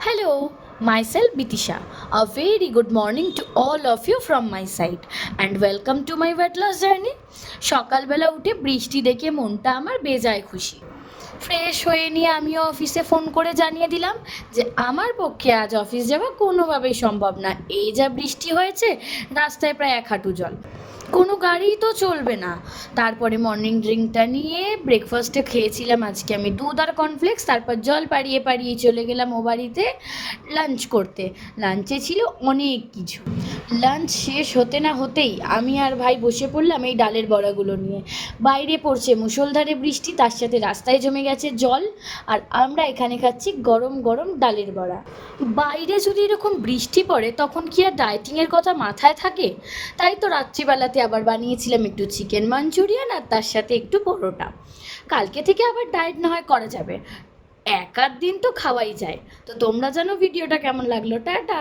Hello, myself Bitisha. A very good morning to all of you from my side and welcome to my weight loss journey. সকালবেলা উঠে বৃষ্টি দেখে মনটা আমার বেজায় খুশি। ফ্রেশ হয়ে নিয়ে আমিও অফিসে ফোন করে জানিয়ে দিলাম যে আমার পক্ষে আজ অফিস যাওয়া কোনোভাবেই সম্ভব না। এই যা বৃষ্টি হয়েছে, রাস্তায় প্রায় এক হাঁটু জল, কোনো গাড়িই তো চলবে না। তারপরে মর্নিং ড্রিঙ্কটা নিয়ে ব্রেকফাস্টে খেয়েছিলাম আজকে আমি দুধ আর কর্নফ্লেক্স, তারপর জল পাড়িয়ে পাড়িয়ে চলে গেলাম ও বাড়িতে লাঞ্চ করতে। লাঞ্চে ছিল অনেক কিছু। লাঞ্চ শেষ হতে না হতেই আমি আর ভাই বসে পড়লাম এই ডালের বড়াগুলো নিয়ে। বাইরে পড়ছে মুষলধারে বৃষ্টি, তার সাথে রাস্তায় জমে গেছে জল, আর আমরা এখানে খাচ্ছি গরম গরম ডালের বড়া। বাইরে যদি এরকম বৃষ্টি পড়ে তখন কি আর ডায়েটিংয়ের কথা মাথায় থাকে? তাই তো রাত্রিবেলাতে আবার বানিয়েছিলাম একটু চিকেন মাঞ্চুরিয়ান আর তার সাথে একটু পরোটা। কালকে থেকে আবার ডায়েট না হয় করা যাবে, এক আধ দিন তো খাওয়াই যায়। তো তোমরা জানো ভিডিওটা কেমন লাগলো। টাটা।